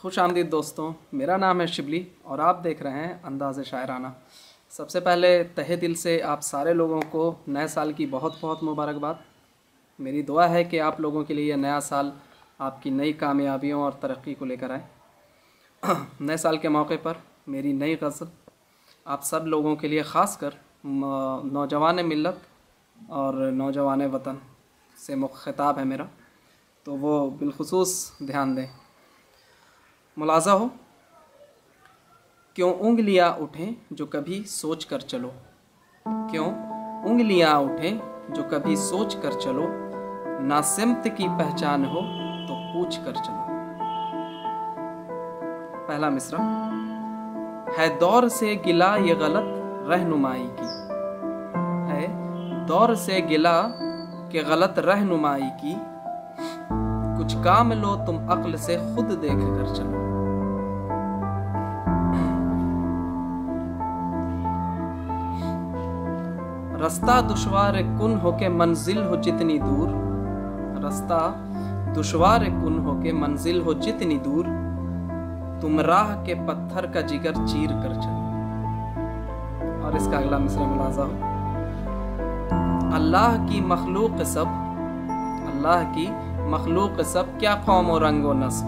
खुश आमदीद दोस्तों, मेरा नाम है शिबली और आप देख रहे हैं अंदाज़ शायराना। सबसे पहले तहे दिल से आप सारे लोगों को नए साल की बहुत बहुत मुबारकबाद। मेरी दुआ है कि आप लोगों के लिए यह नया साल आपकी नई कामयाबियों और तरक्की को लेकर आए। नए साल के मौके पर मेरी नई गज़ल आप सब लोगों के लिए ख़ास कर नौजवान मिल्लत और नौजवान वतन से खिताब है मेरा, तो वो बिलखुसूस ध्यान दें। मुलाज़ा हो, क्यों उंगलियां उठें जो कभी सोच कर चलो, क्यों उंगलियां उठें जो कभी सोच कर चलो, ना सिमत की पहचान हो तो पूछ कर चलो। पहला मिसरा है दौर से गिला ये गलत रहनुमाई की, है दौर से गिला के गलत रहनुमाई की, कुछ काम लो तुम अक्ल से खुद देख कर चलो। रास्ता दुश्वार कुन हो के मंजिल हो जितनी दूर, रास्ता दुश्वार कुन हो के मंजिल हो जितनी दूर, तुम राह के पत्थर का जिगर चीर कर चलो। और इसका अगला मिसरा मुलाज़ा हो। अल्लाह की मखलूक सब, अल्लाह की मखलूक सब क्या कौम और रंग व नस्ल,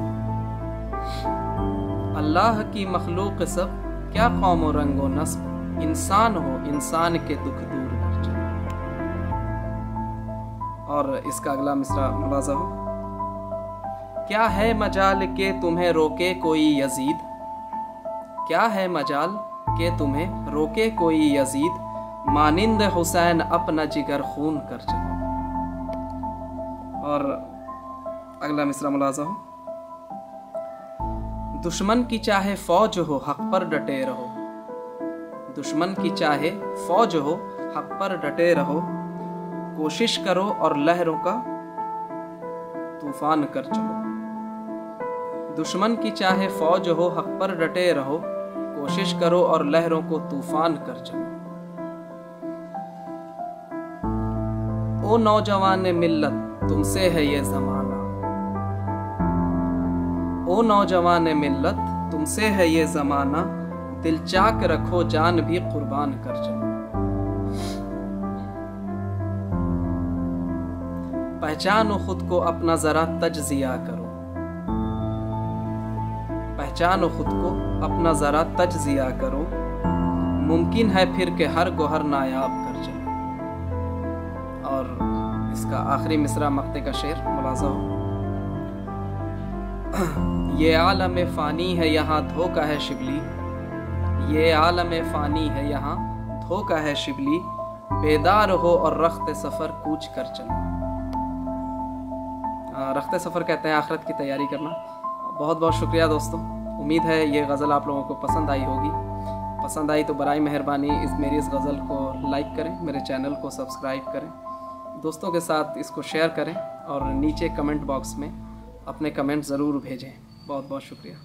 अल्लाह की मखलूक सब क्या कौम और रंग व नस्ल, इंसान हो इंसान के दुख दूर कर चलो। और इसका अगला मिसरा मुलाज़ा हो। क्या है मजाल के तुम्हें रोके कोई यजीद, क्या है मजाल के तुम्हें रोके कोई यजीद, मानिंद हुसैन अपना जिगर खून कर चलो। और अगला मिसरा मुलाज़ा हो। दुश्मन की चाहे फौज हो हक पर डटे रहो, दुश्मन की चाहे फौज हो हक पर डटे रहो, कोशिश करो और लहरों का तूफान कर चलो। दुश्मन की चाहे फौज हो हक पर डटे रहो, कोशिश करो और लहरों को तूफान कर चलो। ओ नौजवान मिल्लत तुमसे है ये ज़माना, ओ नौजवान मिल्लत तुमसे है ये ज़माना, दिल चाक रखो जान भी कुर्बान कर चलो। पहचानो खुद को अपना ज़रा तज्ज़िया करो, पहचानो खुद को अपना ज़रा तज्ज़िया करो, मुमकिन है फिर के हर गोहर नायाब कर चलो। और इसका आखिरी मिसरा मक्ते का शेर मुलाज़ा हो। ये आलम फ़ानी है यहाँ धोखा है शिबली, ये आलम फ़ानी है यहाँ धोखा है शिबली, बेदार हो और रख्ते सफ़र कूच कर चलो। रख्ते सफ़र कहते हैं आखिरत की तैयारी करना। बहुत बहुत शुक्रिया दोस्तों, उम्मीद है ये गज़ल आप लोगों को पसंद आई होगी। पसंद आई तो बराए मेहरबानी मेरी इस गज़ल को लाइक करें, मेरे चैनल को सब्सक्राइब करें, दोस्तों के साथ इसको शेयर करें और नीचे कमेंट बॉक्स में अपने कमेंट ज़रूर भेजें। बहुत बहुत शुक्रिया।